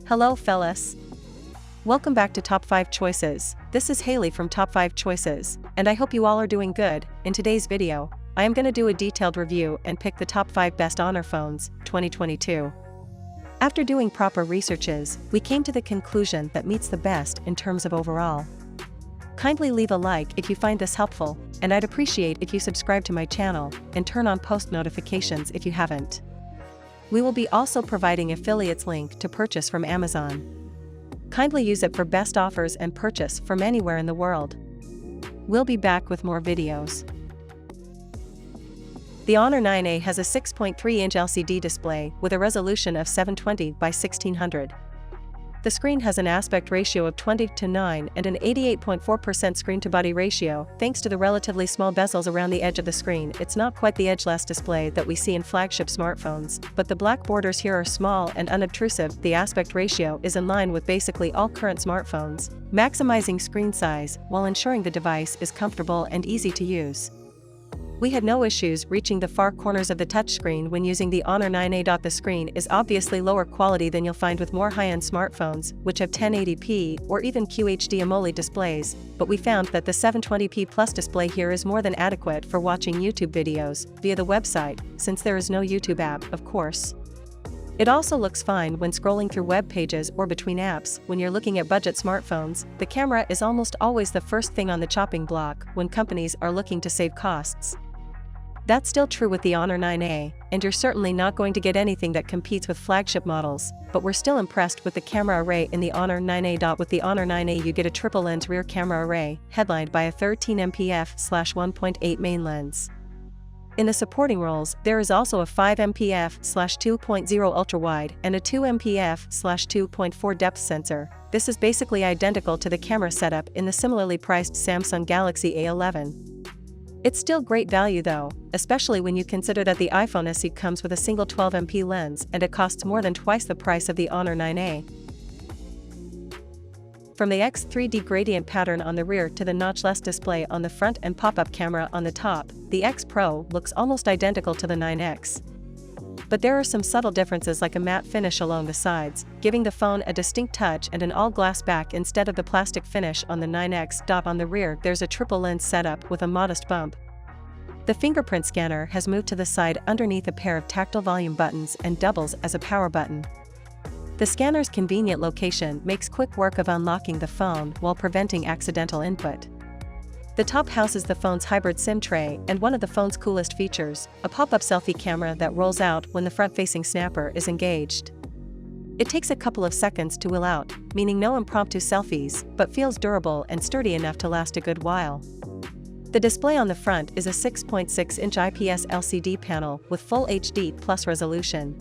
Hello fellas. Welcome back to Top 5 Choices. This is Haley from Top 5 Choices, and I hope you all are doing good. In today's video, I am going to do a detailed review and pick the top 5 best Honor phones, 2022. After doing proper researches, we came to the conclusion that meets the best in terms of overall. Kindly leave a like if you find this helpful, and I'd appreciate if you subscribe to my channel and turn on post notifications if you haven't. We will be also providing affiliates link to purchase from Amazon. Kindly use it for best offers and purchase from anywhere in the world. We'll be back with more videos. The Honor 9A has a 6.3-inch LCD display with a resolution of 720 by 1600. The screen has an aspect ratio of 20:9 and an 88.4% screen-to-body ratio. Thanks to the relatively small bezels around the edge of the screen, it's not quite the edgeless display that we see in flagship smartphones, but the black borders here are small and unobtrusive. The aspect ratio is in line with basically all current smartphones, maximizing screen size while ensuring the device is comfortable and easy to use. We had no issues reaching the far corners of the touchscreen when using the Honor 9A. The screen is obviously lower quality than you'll find with more high-end smartphones, which have 1080p or even QHD AMOLED displays, but we found that the 720p Plus display here is more than adequate for watching YouTube videos via the website, since there is no YouTube app, of course. It also looks fine when scrolling through web pages or between apps. When you're looking at budget smartphones, the camera is almost always the first thing on the chopping block when companies are looking to save costs. That's still true with the Honor 9A, and you're certainly not going to get anything that competes with flagship models, but we're still impressed with the camera array in the Honor 9A. With the Honor 9A you get a triple lens rear camera array, headlined by a 13MP f/1.8 main lens. In the supporting roles, there is also a 5MP f/2.0 ultra-wide and a 2MP f/2.4 depth sensor. This is basically identical to the camera setup in the similarly priced Samsung Galaxy A11. It's still great value though, especially when you consider that the iPhone SE comes with a single 12MP lens and it costs more than twice the price of the Honor 9A. From the X3D gradient pattern on the rear to the notchless display on the front and pop-up camera on the top, the X Pro looks almost identical to the 9X. But there are some subtle differences like a matte finish along the sides, giving the phone a distinct touch, and an all-glass back instead of the plastic finish on the 9X. On the rear there's a triple lens setup with a modest bump. The fingerprint scanner has moved to the side underneath a pair of tactile volume buttons and doubles as a power button. The scanner's convenient location makes quick work of unlocking the phone while preventing accidental input. The top houses the phone's hybrid SIM tray and one of the phone's coolest features, a pop-up selfie camera that rolls out when the front-facing snapper is engaged. It takes a couple of seconds to wheel out, meaning no impromptu selfies, but feels durable and sturdy enough to last a good while. The display on the front is a 6.6-inch IPS LCD panel with full HD Plus resolution.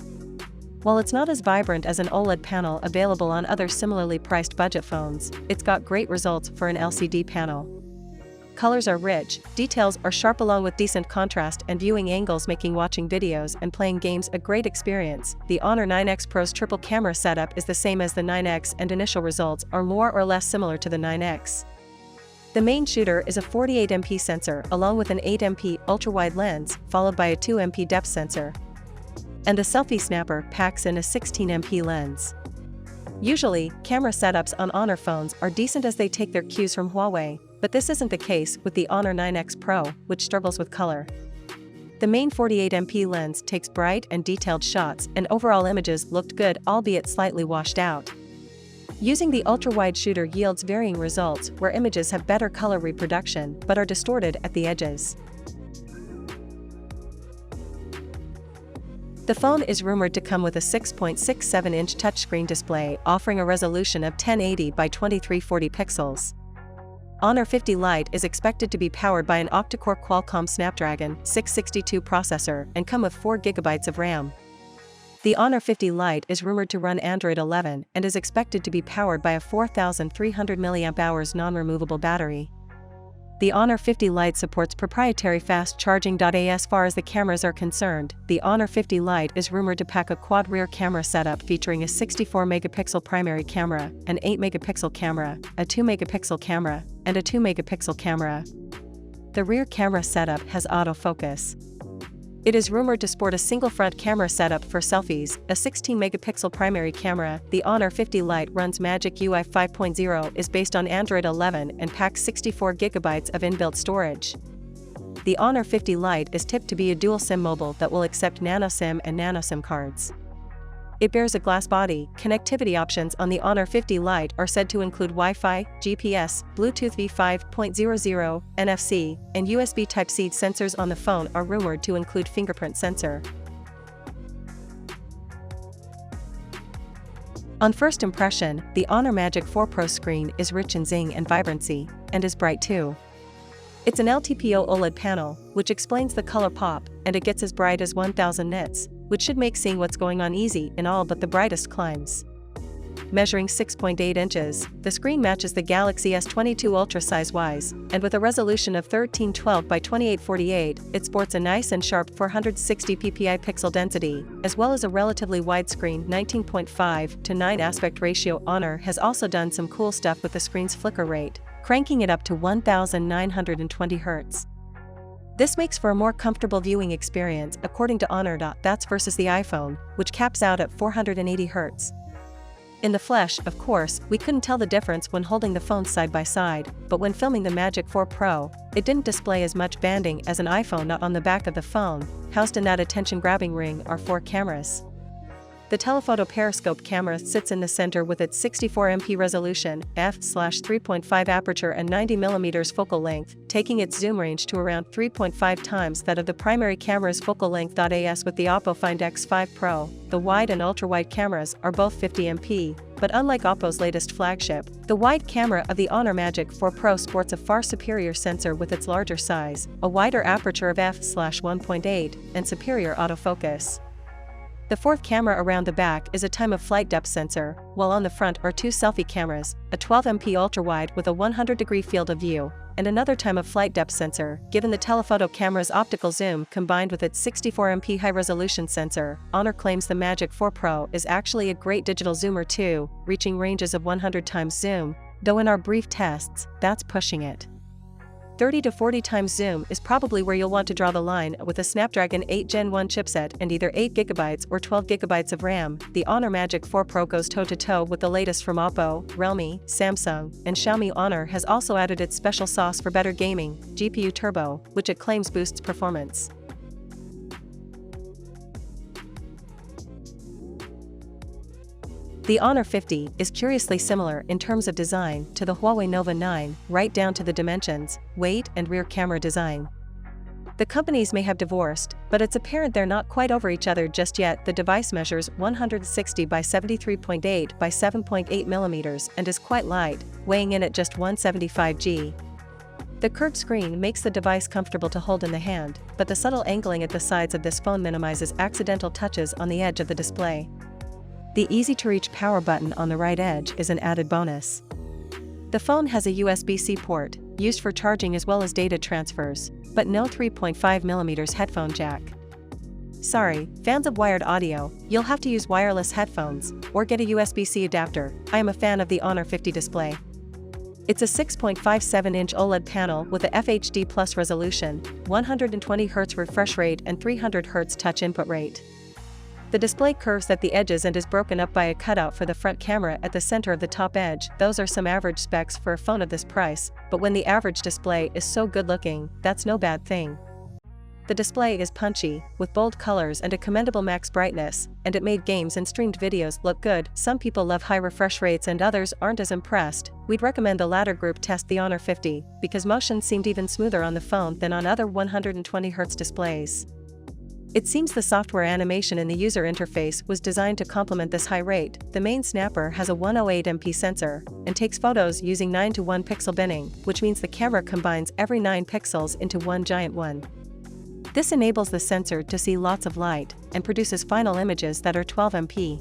While it's not as vibrant as an OLED panel available on other similarly priced budget phones, it's got great results for an LCD panel. Colors are rich, details are sharp along with decent contrast and viewing angles, making watching videos and playing games a great experience. The Honor 9X Pro's triple camera setup is the same as the 9X and initial results are more or less similar to the 9X. The main shooter is a 48MP sensor along with an 8MP ultra-wide lens, followed by a 2MP depth sensor. And the selfie snapper packs in a 16MP lens. Usually, camera setups on Honor phones are decent as they take their cues from Huawei, but this isn't the case with the Honor 9X Pro, which struggles with color. The main 48MP lens takes bright and detailed shots, and overall images looked good, albeit slightly washed out. Using the ultra-wide shooter yields varying results where images have better color reproduction but are distorted at the edges. The phone is rumored to come with a 6.67-inch touchscreen display offering a resolution of 1080 by 2340 pixels. Honor 50 Lite is expected to be powered by an octa-core Qualcomm Snapdragon 662 processor and come with 4GB of RAM. The Honor 50 Lite is rumored to run Android 11 and is expected to be powered by a 4,300 mAh non-removable battery. The Honor 50 Lite supports proprietary fast charging. As far as the cameras are concerned, the Honor 50 Lite is rumored to pack a quad rear camera setup featuring a 64-megapixel primary camera, an 8-megapixel camera, a 2-megapixel camera, and a 2-megapixel camera. The rear camera setup has autofocus. It is rumored to sport a single front camera setup for selfies, a 16-megapixel primary camera. The Honor 50 Lite runs Magic UI 5.0, is based on Android 11 and packs 64 GB of inbuilt storage. The Honor 50 Lite is tipped to be a dual SIM mobile that will accept nano SIM and nano SIM cards. It bears a glass body. Connectivity options on the Honor 50 Lite are said to include Wi-Fi, GPS, Bluetooth V5.00, NFC, and USB Type-C. Sensors on the phone are rumored to include fingerprint sensor. On first impression, the Honor Magic 4 Pro screen is rich in zing and vibrancy, and is bright too. It's an LTPO OLED panel, which explains the color pop, and it gets as bright as 1000 nits, which should make seeing what's going on easy in all but the brightest climes. Measuring 6.8 inches, the screen matches the Galaxy S22 Ultra size-wise, and with a resolution of 1312 by 2848, it sports a nice and sharp 460 ppi pixel density, as well as a relatively widescreen 19.5:9 aspect ratio. Honor has also done some cool stuff with the screen's flicker rate, cranking it up to 1920 Hz. This makes for a more comfortable viewing experience according to Honor. That's versus the iPhone, which caps out at 480 Hz. In the flesh, of course, we couldn't tell the difference when holding the phone side by side, but when filming the Magic 4 Pro, it didn't display as much banding as an iPhone. On the back of the phone, housed in that attention-grabbing ring, are 4 cameras. The telephoto periscope camera sits in the center with its 64MP resolution, f/3.5 aperture and 90mm focal length, taking its zoom range to around 3.5 times that of the primary camera's focal length. As with the Oppo Find X5 Pro, the wide and ultra-wide cameras are both 50MP, but unlike Oppo's latest flagship, the wide camera of the Honor Magic 4 Pro sports a far superior sensor with its larger size, a wider aperture of f/1.8, and superior autofocus. The fourth camera around the back is a time-of-flight depth sensor, while on the front are 2 selfie cameras, a 12MP ultra-wide with a 100-degree field of view, and another time-of-flight depth sensor. Given the telephoto camera's optical zoom combined with its 64MP high-resolution sensor, Honor claims the Magic 4 Pro is actually a great digital zoomer too, reaching ranges of 100 times zoom, though in our brief tests, that's pushing it. 30 to 40 times zoom is probably where you'll want to draw the line. With a Snapdragon 8 Gen 1 chipset and either 8GB or 12GB of RAM, the Honor Magic 4 Pro goes toe-to-toe with the latest from Oppo, Realme, Samsung, and Xiaomi. Honor has also added its special sauce for better gaming, GPU Turbo, which it claims boosts performance. The Honor 50 is curiously similar in terms of design to the Huawei Nova 9, right down to the dimensions, weight, and rear camera design. The companies may have divorced, but it's apparent they're not quite over each other just yet. The device measures 160 by 73.8 by 7.8 mm and is quite light, weighing in at just 175 g. The curved screen makes the device comfortable to hold in the hand, but the subtle angling at the sides of this phone minimizes accidental touches on the edge of the display. The easy-to-reach power button on the right edge is an added bonus. The phone has a USB-C port, used for charging as well as data transfers, but no 3.5mm headphone jack. Sorry, fans of wired audio, you'll have to use wireless headphones, or get a USB-C adapter. I am a fan of the Honor 50 display. It's a 6.57-inch OLED panel with a FHD Plus resolution, 120Hz refresh rate and 300Hz touch input rate. The display curves at the edges and is broken up by a cutout for the front camera at the center of the top edge. Those are some average specs for a phone of this price, but when the average display is so good looking, that's no bad thing. The display is punchy, with bold colors and a commendable max brightness, and it made games and streamed videos look good. Some people love high refresh rates and others aren't as impressed. We'd recommend the latter group test the Honor 50, because motion seemed even smoother on the phone than on other 120Hz displays. It seems the software animation in the user interface was designed to complement this high rate. The main snapper has a 108MP sensor, and takes photos using 9:1 pixel binning, which means the camera combines every 9 pixels into one giant one. This enables the sensor to see lots of light, and produces final images that are 12MP.